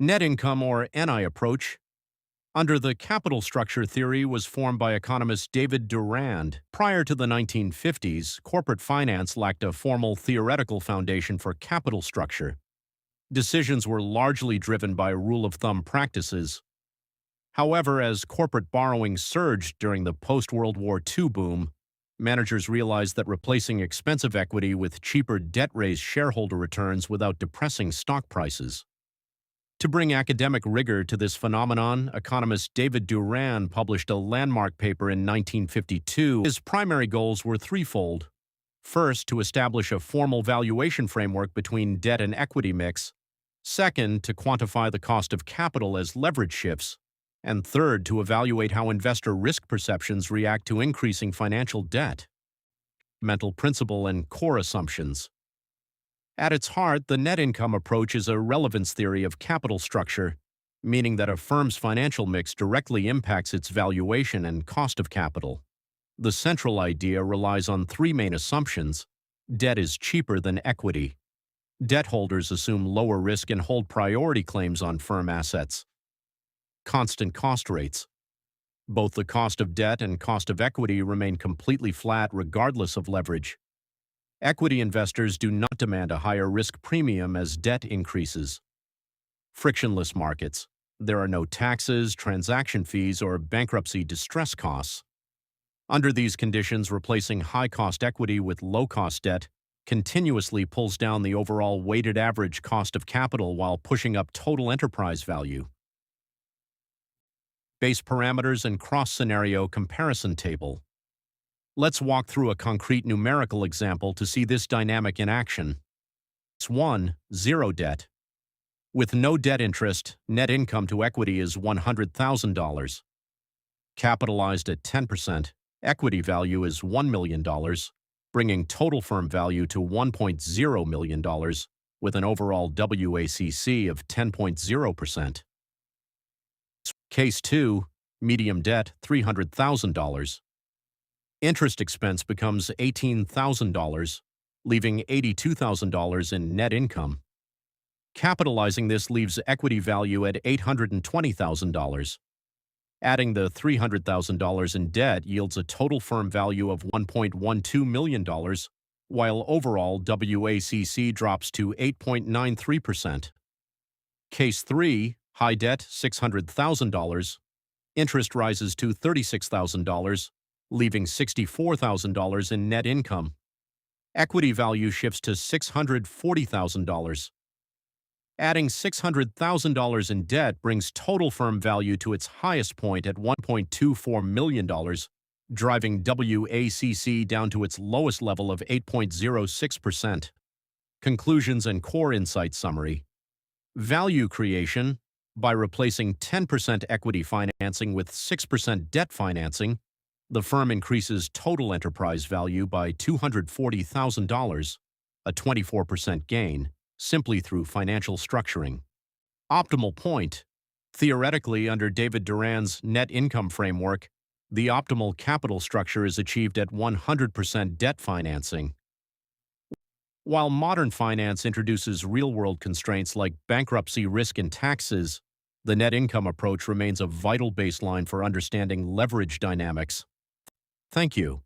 Net income, or NI approach, under the capital structure theory, was formed by economist David Durand. Prior to the 1950s, corporate finance lacked a formal theoretical foundation for capital structure. Decisions were largely driven by rule-of-thumb practices. However, as corporate borrowing surged during the post-World War II boom, managers realized that replacing expensive equity with cheaper debt raised shareholder returns without depressing stock prices. To bring academic rigor to this phenomenon, economist David Durand published a landmark paper in 1952. His primary goals were threefold. First, to establish a formal valuation framework between debt and equity mix. Second, to quantify the cost of capital as leverage shifts. And third, to evaluate how investor risk perceptions react to increasing financial debt. Mental principle and core assumptions. At its heart, the net income approach is a relevance theory of capital structure, meaning that a firm's financial mix directly impacts its valuation and cost of capital. The central idea relies on three main assumptions. Debt is cheaper than equity. Debt holders assume lower risk and hold priority claims on firm assets. Constant cost rates. Both the cost of debt and cost of equity remain completely flat regardless of leverage. Equity investors do not demand a higher risk premium as debt increases. Frictionless markets. There are no taxes, transaction fees, or bankruptcy distress costs. Under these conditions, replacing high-cost equity with low-cost debt continuously pulls down the overall weighted average cost of capital while pushing up total enterprise value. Base parameters and cross-scenario comparison table. Let's walk through a concrete numerical example to see this dynamic in action. 1. Zero debt. With no debt interest, net income to equity is $100,000. Capitalized at 10%, equity value is $1 million, bringing total firm value to $1.0 million, with an overall WACC of 10.0%. Case 2. Medium debt, $300,000. Interest expense becomes $18,000, leaving $82,000 in net income. Capitalizing this leaves equity value at $820,000. Adding the $300,000 in debt yields a total firm value of $1.12 million, while overall WACC drops to 8.93%. Case 3. High debt, $600,000. Interest rises to $36,000, leaving $64,000 in net income. Equity value shifts to $640,000. Adding $600,000 in debt brings total firm value to its highest point at $1.24 million, driving WACC down to its lowest level of 8.06%. Conclusions and core insight summary. Value creation. By replacing 10% equity financing with 6% debt financing, the firm increases total enterprise value by $240,000, a 24% gain, simply through financial structuring. Optimal point. Theoretically, under David Durand's net income framework, the optimal capital structure is achieved at 100% debt financing. While modern finance introduces real-world constraints like bankruptcy risk and taxes, the net income approach remains a vital baseline for understanding leverage dynamics. Thank you.